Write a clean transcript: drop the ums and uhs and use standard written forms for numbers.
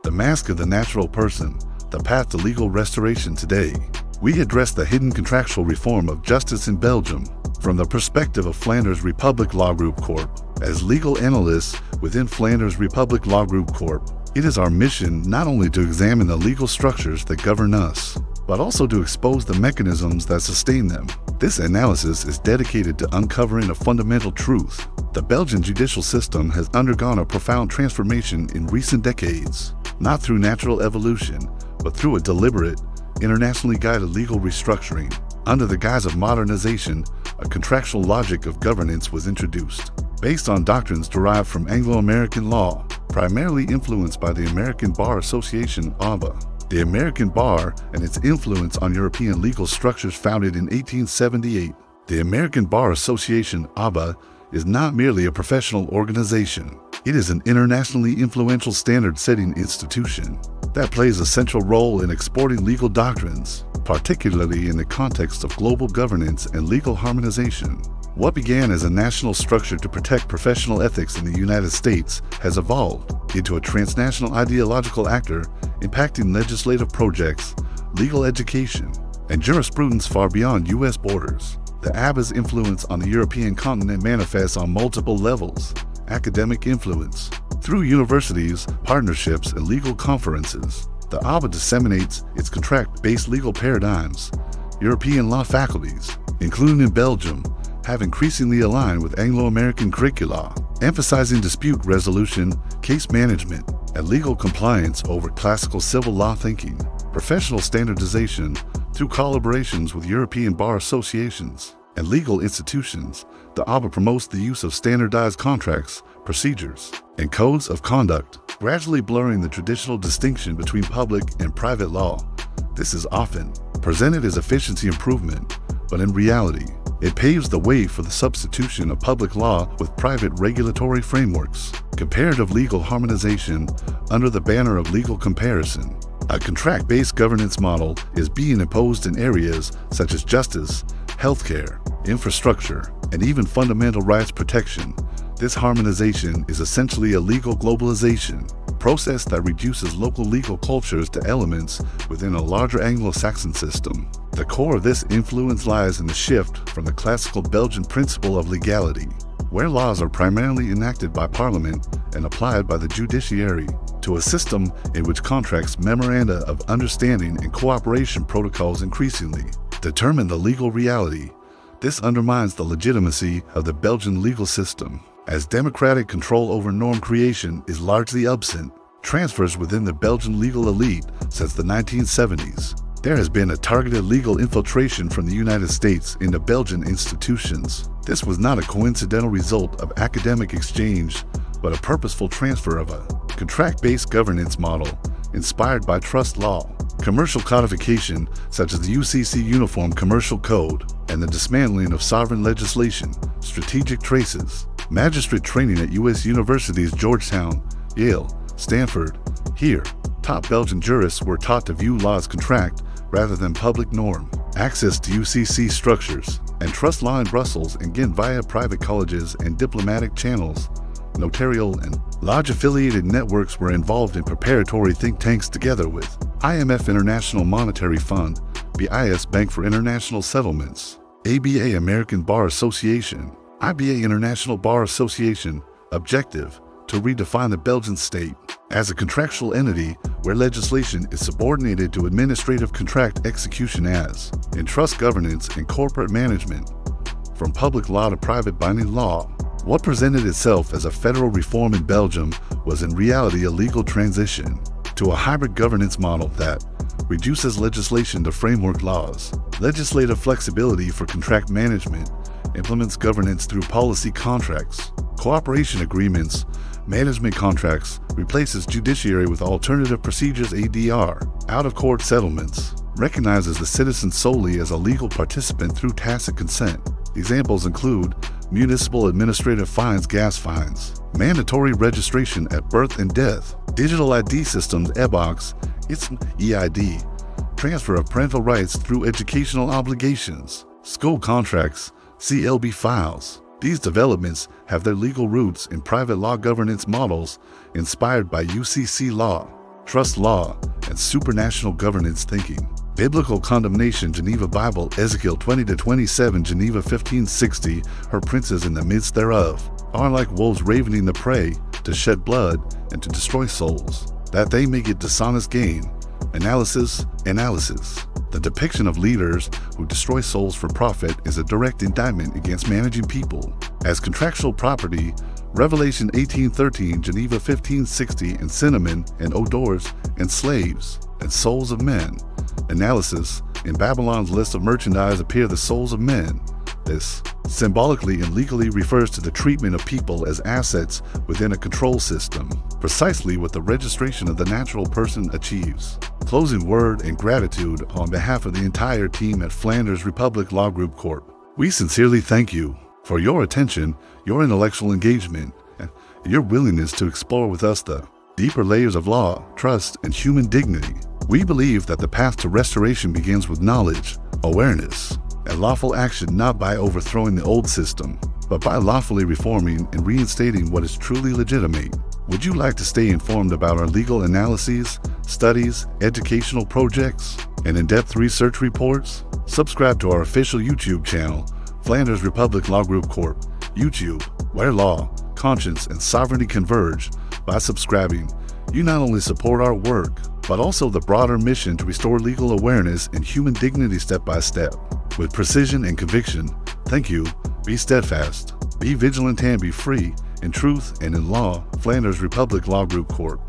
The Mask of the Natural Person, the Path to Legal Restoration. Today, we address the hidden contractual reform of justice in Belgium from the perspective of Flanders Republic Law Group Corp. As legal analysts within Flanders Republic Law Group Corp, it is our mission not only to examine the legal structures that govern us, but also to expose the mechanisms that sustain them. This analysis is dedicated to uncovering a fundamental truth. The Belgian judicial system has undergone a profound transformation in recent decades, not through natural evolution, but through a deliberate, internationally guided legal restructuring. Under the guise of modernization, a contractual logic of governance was introduced, based on doctrines derived from Anglo-American law, primarily influenced by the American Bar Association (ABA). The American Bar and its influence on European legal structures. Founded in 1878, the American Bar Association (ABA) is not merely a professional organization. It is an internationally influential standard-setting institution that plays a central role in exporting legal doctrines, particularly in the context of global governance and legal harmonization. What began as a national structure to protect professional ethics in the United States has evolved into a transnational ideological actor impacting legislative projects, legal education, and jurisprudence far beyond U.S. borders. The ABA's influence on the European continent manifests on multiple levels: academic influence through universities, partnerships, and legal conferences. The ABA disseminates its contract-based legal paradigms. European law faculties, including in Belgium, have increasingly aligned with Anglo-American curricula, emphasizing dispute resolution, case management, and legal compliance over classical civil law thinking. Professional standardization through collaborations with European bar associations and legal institutions. The ABA promotes the use of standardized contracts, procedures, and codes of conduct, gradually blurring the traditional distinction between public and private law. This is often presented as efficiency improvement, but in reality, it paves the way for the substitution of public law with private regulatory frameworks. Comparative legal harmonization under the banner of legal comparison. A contract-based governance model is being imposed in areas such as justice, healthcare, infrastructure, and even fundamental rights protection. This harmonization is essentially a legal globalization process that reduces local legal cultures to elements within a larger Anglo-Saxon system. The core of this influence lies in the shift from the classical Belgian principle of legality, where laws are primarily enacted by Parliament and applied by the judiciary, to a system in which contracts, memoranda of understanding, and cooperation protocols increasingly determine the legal reality. This undermines the legitimacy of the Belgian legal system, as democratic control over norm creation is largely absent. Transfers within the Belgian legal elite since the 1970s. There has been a targeted legal infiltration from the United States into Belgian institutions. This was not a coincidental result of academic exchange, but a purposeful transfer of a contract-based governance model inspired by trust law, commercial codification such as the UCC Uniform Commercial Code, and the dismantling of sovereign legislation. Strategic traces. Magistrate training at U.S. universities Georgetown, Yale, Stanford. Here, top Belgian jurists were taught to view law as contract rather than public norm. Access to UCC structures and trust law in Brussels and Ghent via private colleges and diplomatic channels. Notarial and lodge-affiliated networks were involved in preparatory think tanks together with IMF International Monetary Fund, BIS Bank for International Settlements, ABA American Bar Association, IBA International Bar Association. Objective: to redefine the Belgian state as a contractual entity where legislation is subordinated to administrative contract execution, as in trust governance and corporate management. From public law to private binding law, what presented itself as a federal reform in Belgium was in reality a legal transition to a hybrid governance model that reduces legislation to framework laws, legislative flexibility for contract management, implements governance through policy contracts, cooperation agreements, management contracts, replaces judiciary with alternative procedures ADR, out-of-court settlements, recognizes the citizen solely as a legal participant through tacit consent. Examples include municipal administrative fines, gas fines, mandatory registration at birth and death, digital ID systems, EBOX, EID, transfer of parental rights through educational obligations, school contracts, CLB files. These developments have their legal roots in private law governance models inspired by UCC law. trust law, and supranational governance thinking. Biblical condemnation, Geneva Bible, Ezekiel 20-27, Geneva 1560, her princes in the midst thereof are like wolves ravening the prey, to shed blood and to destroy souls, that they may get dishonest gain. Analysis. The depiction of leaders who destroy souls for profit is a direct indictment against managing people as contractual property. Revelation 18:13, Geneva 1560, and cinnamon and odors and slaves and souls of men. Analysis. In Babylon's list of merchandise appear the souls of men. This symbolically and legally refers to the treatment of people as assets within a control system, precisely what the registration of the natural person achieves. Closing word and gratitude on behalf of the entire team at Flanders Republic Law Group Corp. We sincerely thank you for your attention, your intellectual engagement, and your willingness to explore with us the deeper layers of law, trust, and human dignity. We believe that the path to restoration begins with knowledge, awareness, and lawful action, not by overthrowing the old system, but by lawfully reforming and reinstating what is truly legitimate. Would you like to stay informed about our legal analyses, studies, educational projects, and in-depth research reports? Subscribe to our official YouTube channel, Flanders Republic Law Group Corp. YouTube, where law, conscience, and sovereignty converge. By subscribing, you not only support our work, but also the broader mission to restore legal awareness and human dignity step by step. With precision and conviction, thank you. Be steadfast, be vigilant, and be free in truth and in law. Flanders Republic Law Group Corp.